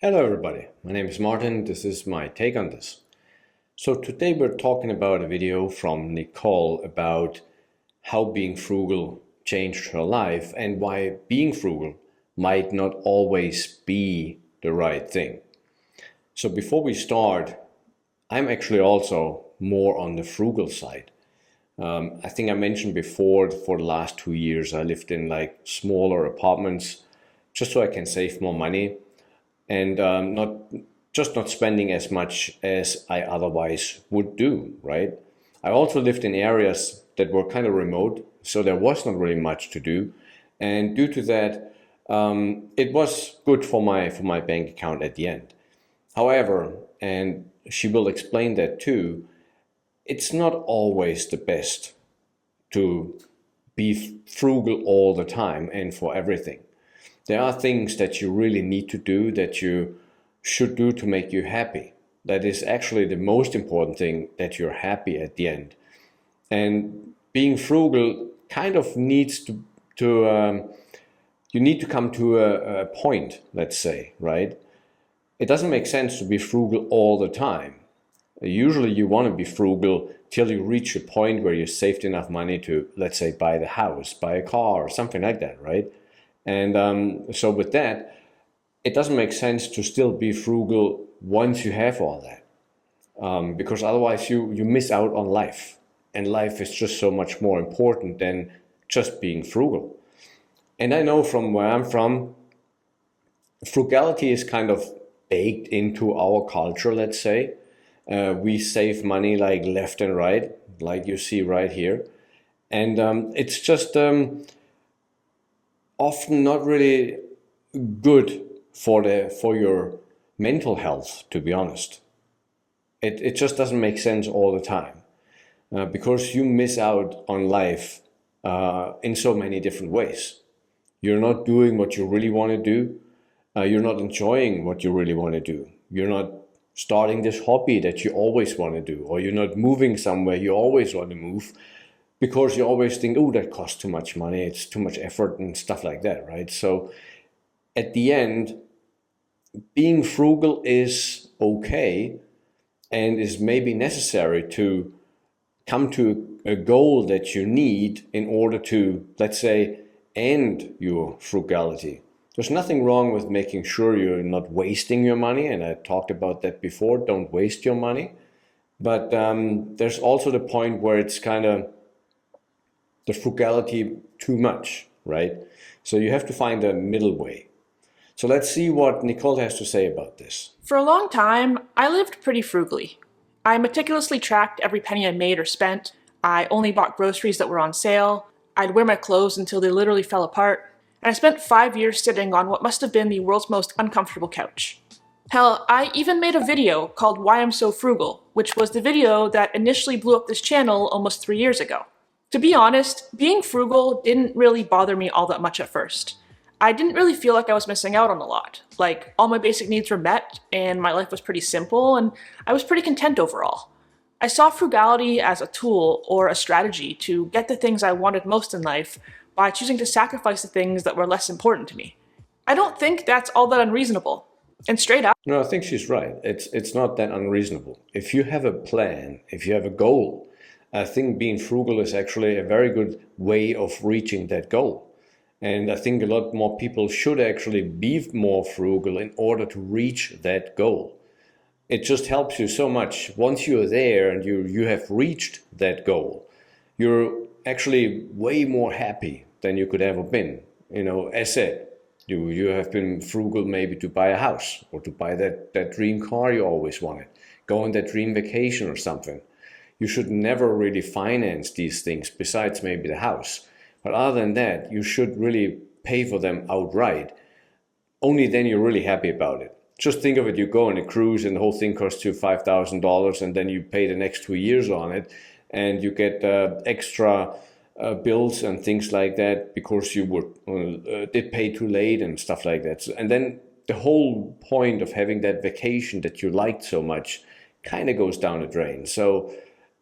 Hello everybody, my name is Martin, this is my take on this. So today we're talking about a video from Nicole about how being frugal changed her life and why being frugal might not always be the right thing. So before we start, I'm actually also more on the frugal side. I think I mentioned before, for the last 2 years I lived in like smaller apartments just so I can save more money and not spending as much as I otherwise would do, right? I also lived in areas that were kind of remote, so there was not really much to do, and due to that, it was good for my bank account at the end. However, and she will explain that too, it's not always the best to be frugal all the time and for everything. There are things that you really need to do, that you should do to make you happy. That is actually the most important thing, that you're happy at the end. And being frugal kind of needs to you need to come to a point, let's say, right? It doesn't make sense to be frugal all the time. Usually you want to be frugal till you reach a point where you saved enough money to, let's say, buy the house, buy a car, or something like that, right? And so with that, it doesn't make sense to still be frugal once you have all that, because otherwise you miss out on life. And life is just so much more important than just being frugal. And I know from where I'm from, frugality is kind of baked into our culture, let's say. We save money like left and right, like you see right here. And it's just often not really good for your mental health, to be honest. It just doesn't make sense all the time, because you miss out on life in so many different ways. You're not doing what you really want to do. You're not enjoying what you really want to do. You're not starting this hobby that you always want to do, or you're not moving somewhere you always want to move, because you always think, oh, that costs too much money, it's too much effort and stuff like that, right? So at the end, being frugal is okay and is maybe necessary to come to a goal that you need in order to, let's say, end your frugality. There's nothing wrong with making sure you're not wasting your money, and I talked about that before, don't waste your money. But there's also the point where it's kind of the frugality too much, right? So you have to find a middle way. So let's see what Nicole has to say about this. For a long time, I lived pretty frugally. I meticulously tracked every penny I made or spent. I only bought groceries that were on sale. I'd wear my clothes until they literally fell apart. And I spent 5 years sitting on what must have been the world's most uncomfortable couch. Hell, I even made a video called Why I'm So Frugal, which was the video that initially blew up this channel almost 3 years ago. To be honest, being frugal didn't really bother me all that much at first. I didn't really feel like I was missing out on a lot. Like, all my basic needs were met, and my life was pretty simple, and I was pretty content overall. I saw frugality as a tool or a strategy to get the things I wanted most in life by choosing to sacrifice the things that were less important to me. I don't think that's all that unreasonable. And straight up, No, I think she's right. It's not that unreasonable. If you have a plan, if you have a goal, I think being frugal is actually a very good way of reaching that goal. And I think a lot more people should actually be more frugal in order to reach that goal. It just helps you so much. Once you're there and you have reached that goal, you're actually way more happy than you could ever been. You know, as said, you have been frugal maybe to buy a house or to buy that dream car you always wanted, go on that dream vacation or something. You should never really finance these things besides maybe the house. But other than that, you should really pay for them outright. Only then you're really happy about it. Just think of it, you go on a cruise and the whole thing costs you $5,000, and then you pay the next 2 years on it, and you get extra bills and things like that because you did pay too late and stuff like that. And then the whole point of having that vacation that you liked so much kind of goes down the drain. So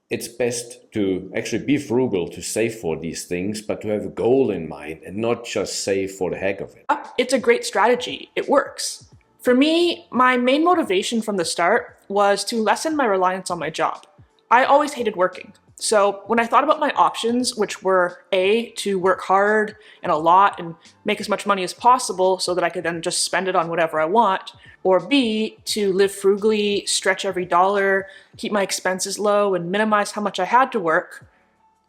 it's best to actually be frugal, to save for these things, but to have a goal in mind and not just save for the heck of it. it's a great strategy. It works. For me, my main motivation from the start was to lessen my reliance on my job. I always hated working. So when I thought about my options, which were A, to work hard and a lot and make as much money as possible so that I could then just spend it on whatever I want, or B, to live frugally, stretch every dollar, keep my expenses low, and minimize how much I had to work,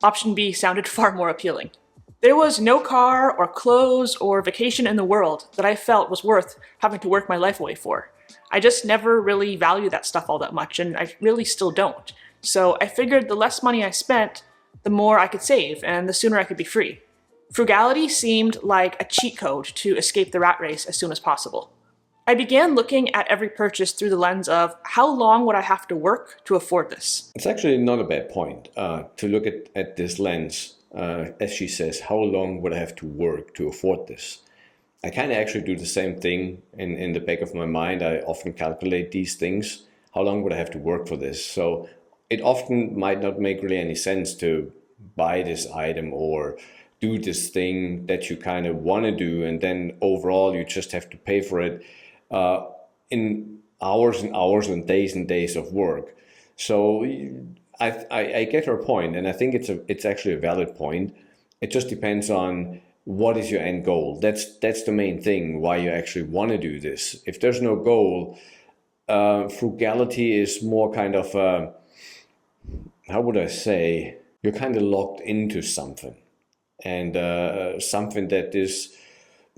option B sounded far more appealing. There was no car or clothes or vacation in the world that I felt was worth having to work my life away for. I just never really valued that stuff all that much, and I really still don't. So I figured the less money I spent, the more I could save, and the sooner I could be free. Frugality seemed like a cheat code to escape the rat race as soon as possible. I began looking at every purchase through the lens of how long would I have to work to afford this? It's actually not a bad point to look at this lens. As she says, how long would I have to work to afford this? I kind of actually do the same thing in the back of my mind. I often calculate these things. How long would I have to work for this? So it often might not make really any sense to buy this item or do this thing that you kind of want to do, and then overall you just have to pay for it in hours and hours and days of work. So I get her point, and I think it's actually a valid point. It just depends on what is your end goal. That's the main thing, why you actually want to do this. If there's no goal, frugality is more kind of how would I say, you're kind of locked into something, and something that is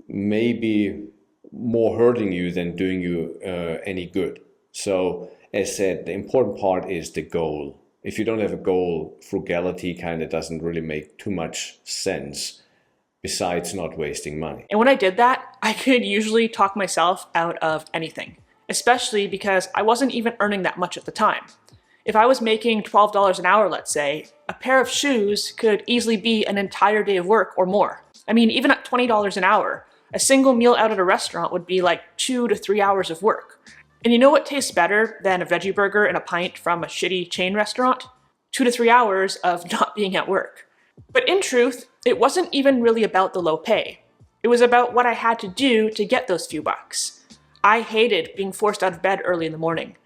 maybe more hurting you than doing you any good. So as said, the important part is the goal. If you don't have a goal, frugality kind of doesn't really make too much sense, besides not wasting money. And when I did that, I could usually talk myself out of anything, especially because I wasn't even earning that much at the time. If I was making $12 an hour, let's say, a pair of shoes could easily be an entire day of work or more. I mean, even at $20 an hour, a single meal out at a restaurant would be like 2 to 3 hours of work. And you know what tastes better than a veggie burger and a pint from a shitty chain restaurant? 2 to 3 hours of not being at work. But in truth, it wasn't even really about the low pay. It was about what I had to do to get those few bucks. I hated being forced out of bed early in the morning.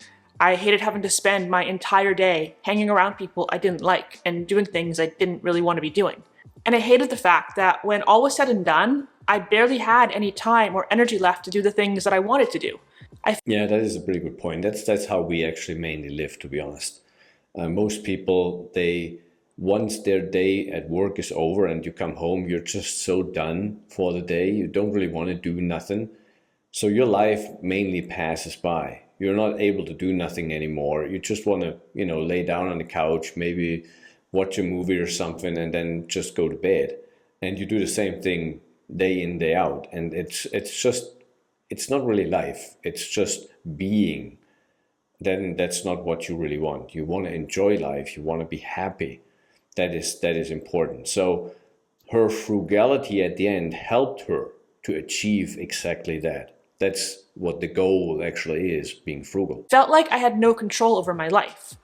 I hated having to spend my entire day hanging around people I didn't like and doing things I didn't really want to be doing. And I hated the fact that when all was said and done, I barely had any time or energy left to do the things that I wanted to do. Yeah, that is a pretty good point. That's how we actually mainly live, to be honest. Most people, once their day at work is over and you come home, you're just so done for the day. You don't really want to do nothing. So your life mainly passes by. You're not able to do nothing anymore. You just want to, lay down on the couch, maybe watch a movie or something, and then just go to bed. And you do the same thing day in, day out. And it's not really life. It's just being. Then that's not what you really want. You want to enjoy life. You want to be happy. That is important. So her frugality at the end helped her to achieve exactly that. That's what the goal actually is, being frugal. Felt like I had no control over my life.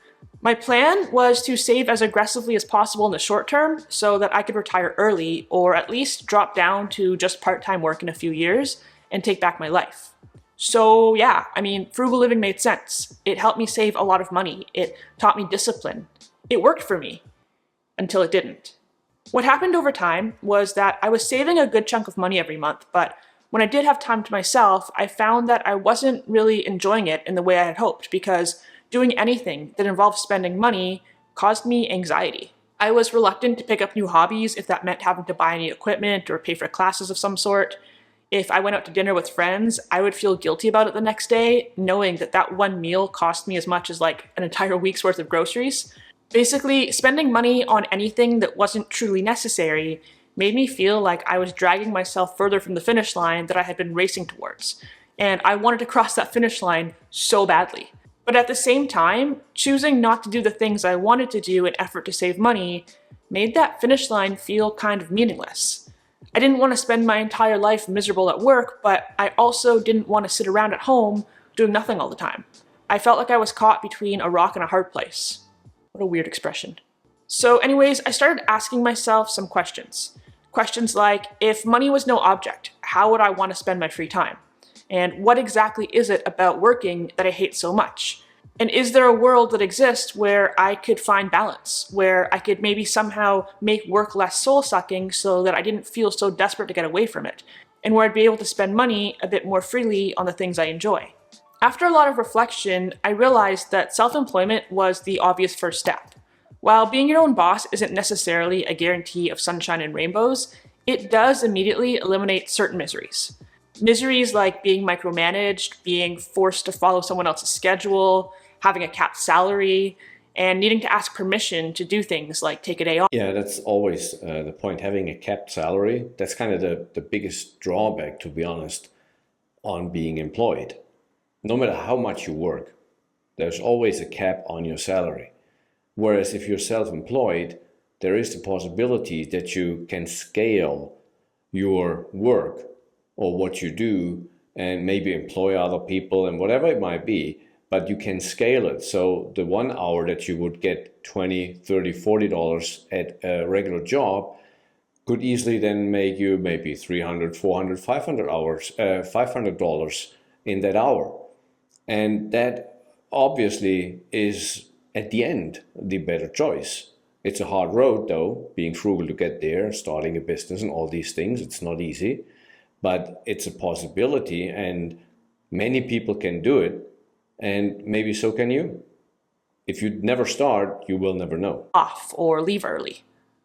My plan was to save as aggressively as possible in the short term so that I could retire early, or at least drop down to just part-time work in a few years and take back my life. So yeah, frugal living made sense. It helped me save a lot of money. It taught me discipline. It worked for me. Until it didn't. What happened over time was that I was saving a good chunk of money every month, but when I did have time to myself, I found that I wasn't really enjoying it in the way I had hoped, because doing anything that involved spending money caused me anxiety. I was reluctant to pick up new hobbies if that meant having to buy any equipment or pay for classes of some sort. If I went out to dinner with friends, I would feel guilty about it the next day, knowing that one meal cost me as much as like an entire week's worth of groceries. Basically, spending money on anything that wasn't truly necessary made me feel like I was dragging myself further from the finish line that I had been racing towards. And I wanted to cross that finish line so badly. But at the same time, choosing not to do the things I wanted to do in effort to save money made that finish line feel kind of meaningless. I didn't want to spend my entire life miserable at work, but I also didn't want to sit around at home doing nothing all the time. I felt like I was caught between a rock and a hard place. What a weird expression. So anyways, I started asking myself some questions. Questions like, if money was no object, how would I want to spend my free time? And what exactly is it about working that I hate so much? And is there a world that exists where I could find balance, where I could maybe somehow make work less soul-sucking so that I didn't feel so desperate to get away from it, and where I'd be able to spend money a bit more freely on the things I enjoy? After a lot of reflection, I realized that self-employment was the obvious first step. While being your own boss isn't necessarily a guarantee of sunshine and rainbows, it does immediately eliminate certain miseries. Miseries like being micromanaged, being forced to follow someone else's schedule, having a capped salary, and needing to ask permission to do things like take a day off. Yeah, that's always the point. Having a capped salary, that's kind of the biggest drawback, to be honest, on being employed. No matter how much you work, there's always a cap on your salary. Whereas if you're self-employed, there is the possibility that you can scale your work or what you do and maybe employ other people and whatever it might be, but you can scale it. So the 1 hour that you would get $20, $30, $40 at a regular job could easily then make you maybe $300, $400, $500 in that hour. And that obviously is at the end the better choice. It's a hard road though, being frugal to get there, starting a business and all these things. It's not easy, but it's a possibility and many people can do it, and maybe so can you. If you never start, you will never know. Off or leave early.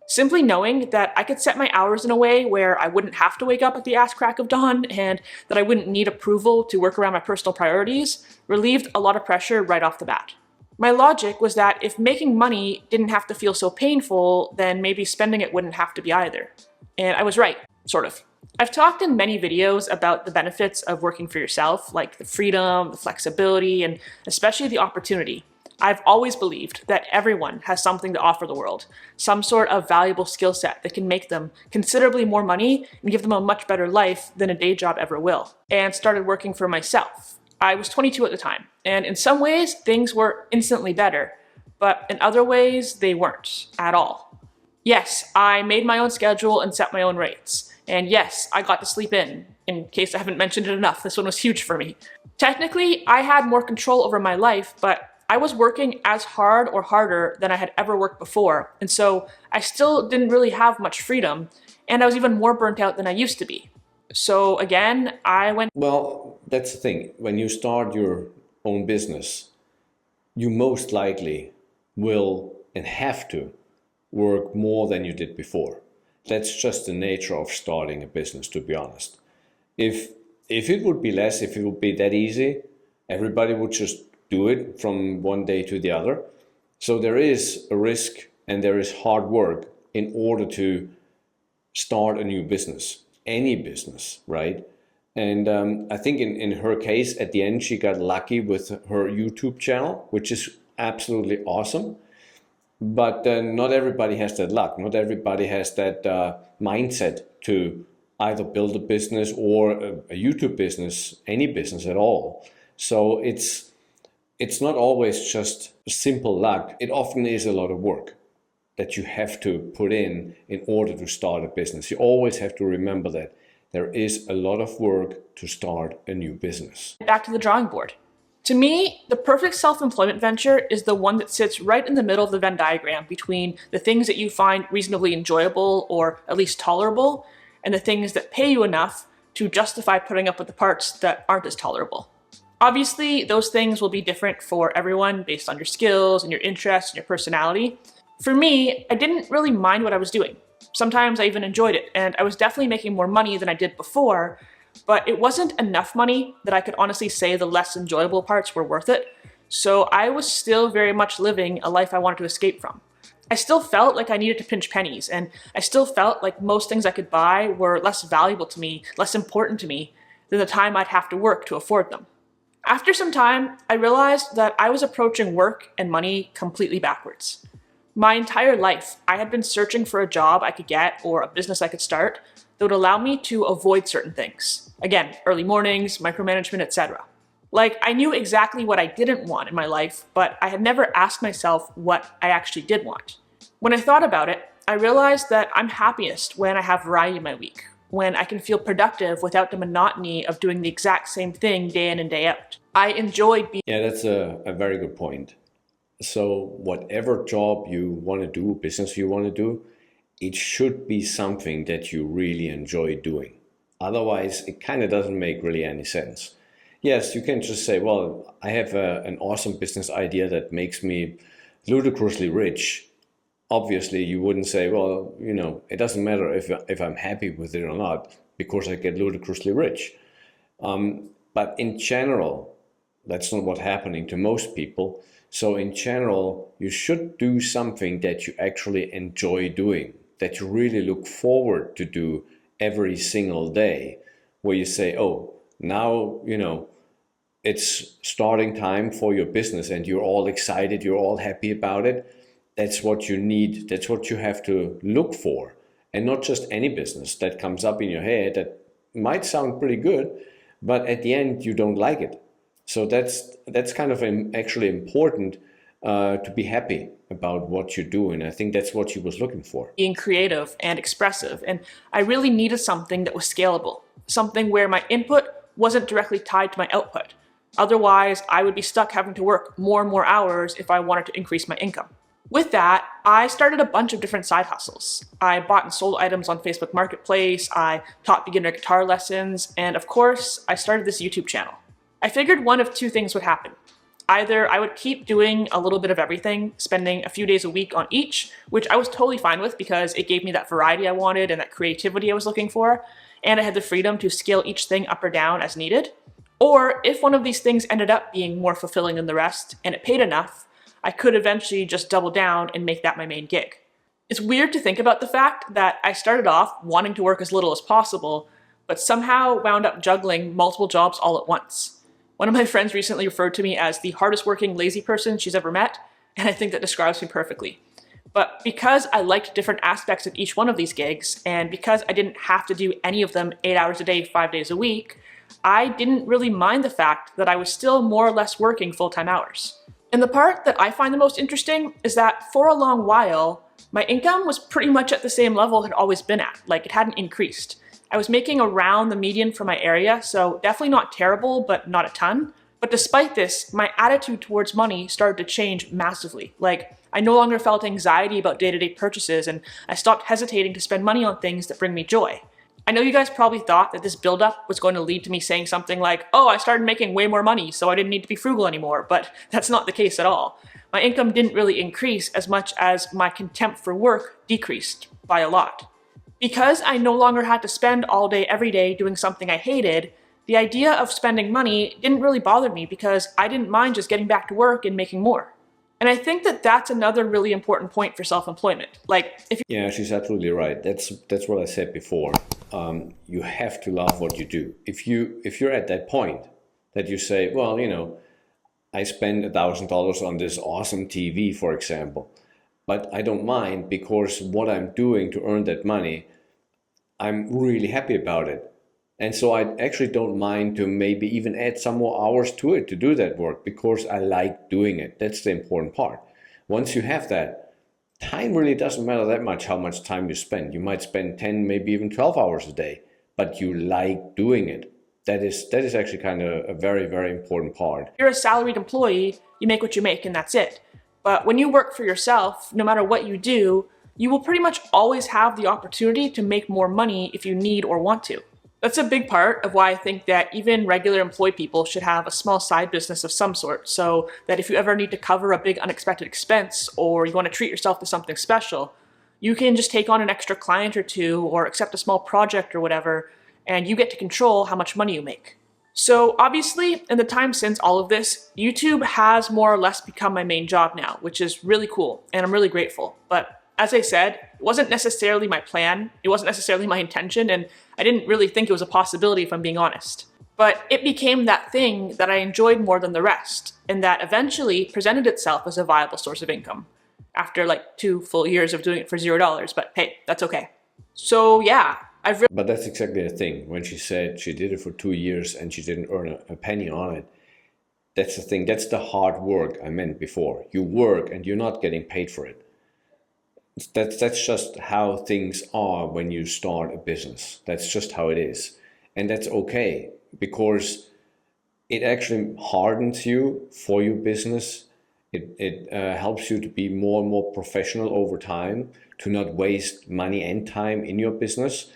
Simply knowing that I could set my hours in a way where I wouldn't have to wake up at the ass crack of dawn and that I wouldn't need approval to work around my personal priorities relieved a lot of pressure right off the bat. My logic was that if making money didn't have to feel so painful, then maybe spending it wouldn't have to be either. And I was right, sort of. I've talked in many videos about the benefits of working for yourself, like the freedom, the flexibility, and especially the opportunity. I've always believed that everyone has something to offer the world, some sort of valuable skill set that can make them considerably more money and give them a much better life than a day job ever will, and started working for myself. I was 22 at the time, and in some ways things were instantly better, but in other ways they weren't at all. Yes, I made my own schedule and set my own rates. And yes, I got to sleep in case I haven't mentioned it enough. This one was huge for me. Technically, I had more control over my life, but I was working as hard or harder than I had ever worked before, and so I still didn't really have much freedom, and I was even more burnt out than I used to be. So again, I went... Well, that's the thing. When you start your own business, you most likely will and have to work more than you did before. That's just the nature of starting a business, to be honest. If it would be less, if it would be that easy, everybody would just do it from one day to the other. So there is a risk and there is hard work in order to start a new business, any business, right? And I think in her case, at the end, she got lucky with her YouTube channel, which is absolutely awesome. But not everybody has that luck. Not everybody has that mindset to either build a business or a YouTube business, any business at all. So it's not always just simple luck. It often is a lot of work that you have to put in order to start a business. You always have to remember that there is a lot of work to start a new business. Back to the drawing board. To me, the perfect self-employment venture is the one that sits right in the middle of the Venn diagram between the things that you find reasonably enjoyable or at least tolerable and the things that pay you enough to justify putting up with the parts that aren't as tolerable. Obviously, those things will be different for everyone based on your skills and your interests and your personality. For me, I didn't really mind what I was doing. Sometimes I even enjoyed it, and I was definitely making more money than I did before, but it wasn't enough money that I could honestly say the less enjoyable parts were worth it, so I was still very much living a life I wanted to escape from. I still felt like I needed to pinch pennies, and I still felt like most things I could buy were less valuable to me, less important to me, than the time I'd have to work to afford them. After some time, I realized that I was approaching work and money completely backwards. My entire life, I had been searching for a job I could get or a business I could start that would allow me to avoid certain things. Again, early mornings, micromanagement, etc. Like, I knew exactly what I didn't want in my life, but I had never asked myself what I actually did want. When I thought about it, I realized that I'm happiest when I have variety in my week, when I can feel productive without the monotony of doing the exact same thing day in and day out. I enjoyed being... Yeah, that's a very good point. So whatever job you want to do, business you want to do, it should be something that you really enjoy doing. Otherwise, it kind of doesn't make really any sense. Yes, you can just say, well, I have an awesome business idea that makes me ludicrously rich. Obviously, you wouldn't say, well, it doesn't matter if I'm happy with it or not, because I get ludicrously rich. But in general, that's not what's happening to most people. So in general, you should do something that you actually enjoy doing, that you really look forward to do every single day, where you say, oh, now, it's starting time for your business and you're all excited, you're all happy about it. That's what you need. That's what you have to look for. And not just any business that comes up in your head that might sound pretty good, but at the end you don't like it. So that's kind of actually important to be happy about what you do. And I think that's what she was looking for. Being creative and expressive. And I really needed something that was scalable, something where my input wasn't directly tied to my output. Otherwise, I would be stuck having to work more and more hours if I wanted to increase my income. With that, I started a bunch of different side hustles. I bought and sold items on Facebook Marketplace, I taught beginner guitar lessons, and of course, I started this YouTube channel. I figured one of two things would happen. Either I would keep doing a little bit of everything, spending a few days a week on each, which I was totally fine with because it gave me that variety I wanted and that creativity I was looking for, and I had the freedom to scale each thing up or down as needed. Or if one of these things ended up being more fulfilling than the rest, and it paid enough, I could eventually just double down and make that my main gig. It's weird to think about the fact that I started off wanting to work as little as possible, but somehow wound up juggling multiple jobs all at once. One of my friends recently referred to me as the hardest working lazy person she's ever met, and I think that describes me perfectly. But because I liked different aspects of each one of these gigs, and because I didn't have to do any of them 8 hours a day, 5 days a week, I didn't really mind the fact that I was still more or less working full-time hours. And the part that I find the most interesting is that for a long while, my income was pretty much at the same level it had always been at, like it hadn't increased. I was making around the median for my area, so definitely not terrible, but not a ton. But despite this, my attitude towards money started to change massively. Like, I no longer felt anxiety about day-to-day purchases, and I stopped hesitating to spend money on things that bring me joy. I know you guys probably thought that this buildup was going to lead to me saying something like, oh, I started making way more money, so I didn't need to be frugal anymore, but that's not the case at all. My income didn't really increase as much as my contempt for work decreased by a lot. Because I no longer had to spend all day every day doing something I hated, the idea of spending money didn't really bother me because I didn't mind just getting back to work and making more. And I think that that's another really important point for self-employment. Like, if Yeah, she's absolutely right. That's what I said before. You have to love what you do. If you're at that point that you say, well, I spend $1,000 on this awesome TV, for example, but I don't mind because what I'm doing to earn that money, I'm really happy about it. And so I actually don't mind to maybe even add some more hours to it to do that work because I like doing it. That's the important part. Once you have that, time really doesn't matter that much how much time you spend. You might spend 10, maybe even 12 hours a day, but you like doing it. That is actually kind of a very, very important part. you're a salaried employee, you make what you make and that's it. But when you work for yourself, no matter what you do, you will pretty much always have the opportunity to make more money if you need or want to. That's a big part of why I think that even regular employed people should have a small side business of some sort, so that if you ever need to cover a big unexpected expense or you want to treat yourself to something special, you can just take on an extra client or two or accept a small project or whatever, and you get to control how much money you make. So obviously, in the time since all of this, YouTube has more or less become my main job now, which is really cool, and I'm really grateful. But as I said, it wasn't necessarily my plan, it wasn't necessarily my intention, and I didn't really think it was a possibility if I'm being honest. But it became that thing that I enjoyed more than the rest, and that eventually presented itself as a viable source of income. After like 2 full years of doing it for $0, but hey, that's okay. So yeah, But that's exactly the thing. When she said she did it for 2 years and she didn't earn a penny on it, that's the thing. That's the hard work I meant before. You work and you're not getting paid for it. That's just how things are when you start a business. That's just how it is. And that's okay, because it actually hardens you for your business. It helps you to be more and more professional over time, to not waste money and time in your business,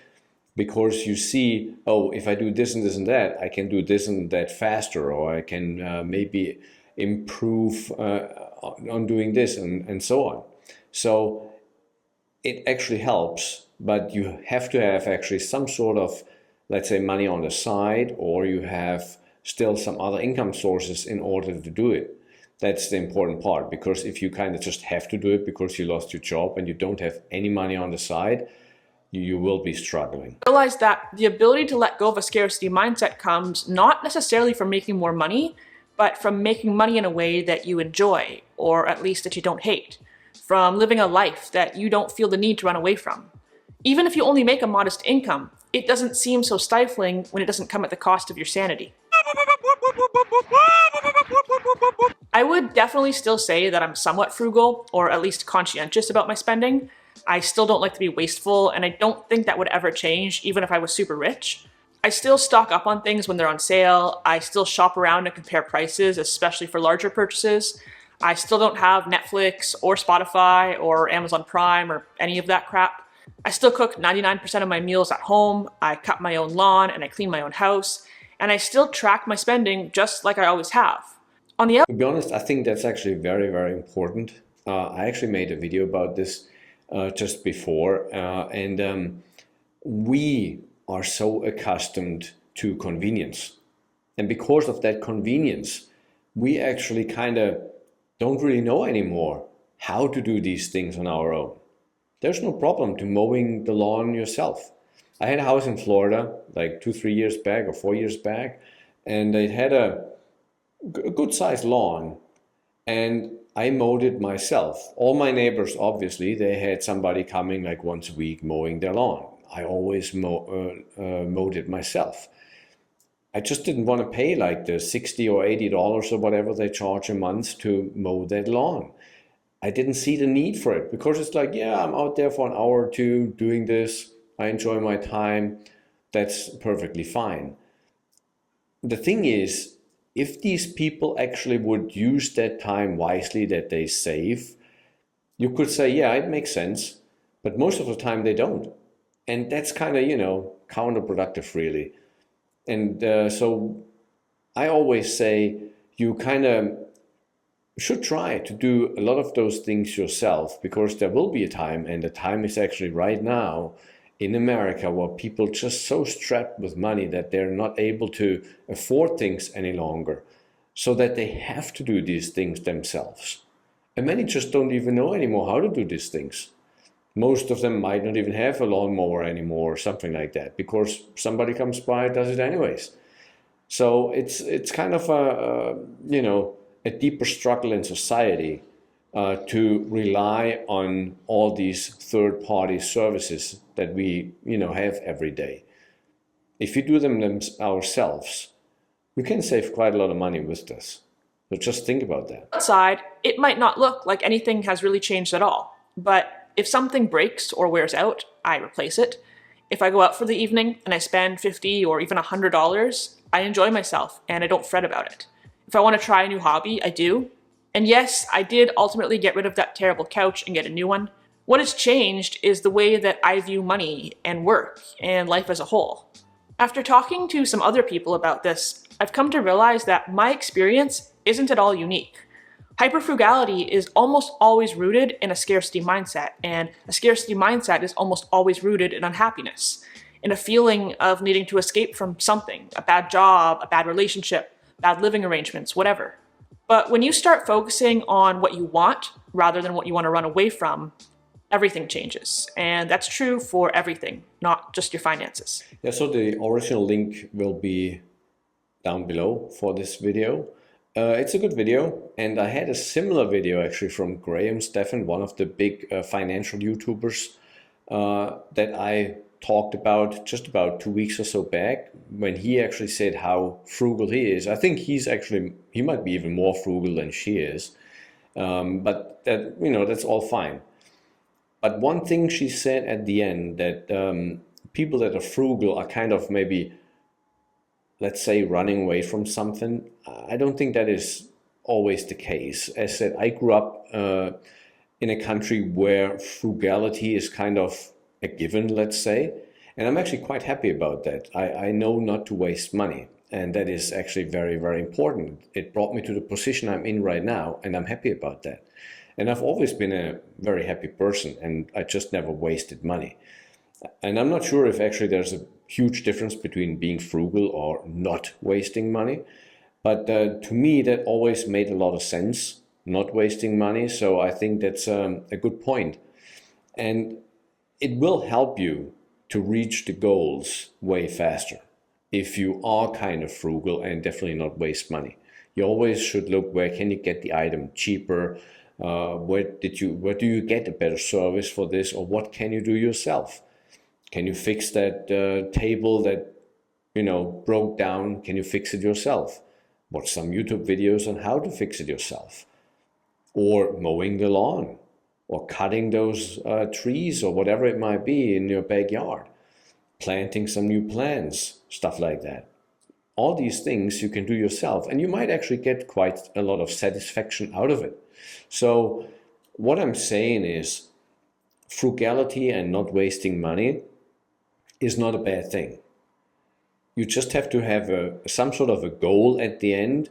because you see, oh, if I do this and this and that, I can do this and that faster, or I can maybe improve on doing this, and so on. So it actually helps, but you have to have actually some sort of, let's say, money on the side, or you have still some other income sources in order to do it. That's the important part, because if you kind of just have to do it because you lost your job and you don't have any money on the side, you will be struggling. Realize that the ability to let go of a scarcity mindset comes not necessarily from making more money, but from making money in a way that you enjoy, or at least that you don't hate, from living a life that you don't feel the need to run away from. Even if you only make a modest income, it doesn't seem so stifling when it doesn't come at the cost of your sanity. I would definitely still say that I'm somewhat frugal, or at least conscientious about my spending. I still don't like to be wasteful, and I don't think that would ever change even if I was super rich. I still stock up on things when they're on sale. I still shop around and compare prices, especially for larger purchases. I still don't have Netflix or Spotify or Amazon Prime or any of that crap. I still cook 99% of my meals at home. I cut my own lawn and I clean my own house. And I still track my spending just like I always have. To be honest, I think that's actually very, very important. I actually made a video about this just before, and we are so accustomed to convenience. And because of that convenience, we actually kind of don't really know anymore how to do these things on our own. There's no problem to mowing the lawn yourself. I had a house in Florida like 2-3 years back or 4 years back, and it had a good sized lawn, and I mowed it myself. All my neighbors, obviously, they had somebody coming like once a week mowing their lawn. I always mowed it myself. I just didn't want to pay like the $60 or $80 or whatever they charge a month to mow that lawn. I didn't see the need for it, because it's like, yeah, I'm out there for an hour or two doing this. I enjoy my time. That's perfectly fine. The thing is, if these people actually would use that time wisely that they save, you could say, yeah, it makes sense. But most of the time they don't. And that's kind of, counterproductive, really. And so I always say you kind of should try to do a lot of those things yourself, because there will be a time, and the time is actually right now in America, where people just so strapped with money that they're not able to afford things any longer, so that they have to do these things themselves. And many just don't even know anymore how to do these things. Most of them might not even have a lawnmower anymore or something like that, because somebody comes by and does it anyways. So it's kind of a deeper struggle in society to rely on all these third-party services that we have every day. If we do them ourselves, we can save quite a lot of money with this. So just think about that. Outside, it might not look like anything has really changed at all, but if something breaks or wears out, I replace it. If I go out for the evening and I spend $50 or even $100, I enjoy myself and I don't fret about it. If I want to try a new hobby, I do. And yes, I did ultimately get rid of that terrible couch and get a new one. What has changed is the way that I view money and work and life as a whole. After talking to some other people about this, I've come to realize that my experience isn't at all unique. Hyperfrugality is almost always rooted in a scarcity mindset, and a scarcity mindset is almost always rooted in unhappiness, in a feeling of needing to escape from something, a bad job, a bad relationship, bad living arrangements, whatever. But when you start focusing on what you want rather than what you want to run away from, everything changes. And that's true for everything, not just your finances. Yeah, so the original link will be down below for this video. It's a good video, and I had a similar video actually from Graham Stephan, one of the big financial YouTubers that I talked about just about 2 weeks or so back, when he actually said how frugal he is. I think he might be even more frugal than she is, but that, that's all fine. But one thing she said at the end, that people that are frugal are kind of maybe, let's say, running away from something. I don't think that is always the case. As I said, I grew up in a country where frugality is kind of a given, let's say, and I'm actually quite happy about that. I know not to waste money, and that is actually very, very important. It brought me to the position I'm in right now, and I'm happy about that. And I've always been a very happy person, and I just never wasted money. And I'm not sure if actually there's a huge difference between being frugal or not wasting money. But to me, that always made a lot of sense, not wasting money. So I think that's a good point. And it will help you to reach the goals way faster if you are kind of frugal and definitely not waste money. You always should look, where can you get the item cheaper? Where do you get a better service for this, or what can you do yourself? Can you fix that table that broke down? Can you fix it yourself? Watch some YouTube videos on how to fix it yourself. Or mowing the lawn, or cutting those trees, or whatever it might be in your backyard. Planting some new plants, stuff like that. All these things you can do yourself, and you might actually get quite a lot of satisfaction out of it. So what I'm saying is, frugality and not wasting money is not a bad thing. You just have to have some sort of a goal at the end,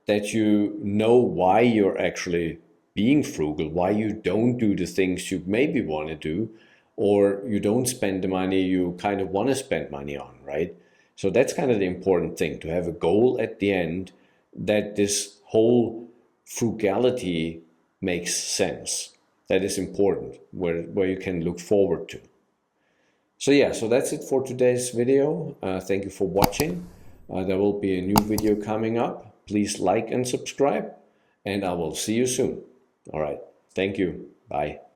that you know why you're actually being frugal, why you don't do the things you maybe want to do, or you don't spend the money you kind of want to spend money on, right? So that's kind of the important thing, to have a goal at the end, that this whole frugality makes sense. That is important, where you can look forward to. So yeah, so that's it for today's video. Thank you for watching. There will be a new video coming up. Please like and subscribe, and I will see you soon. All right. Thank you. Bye.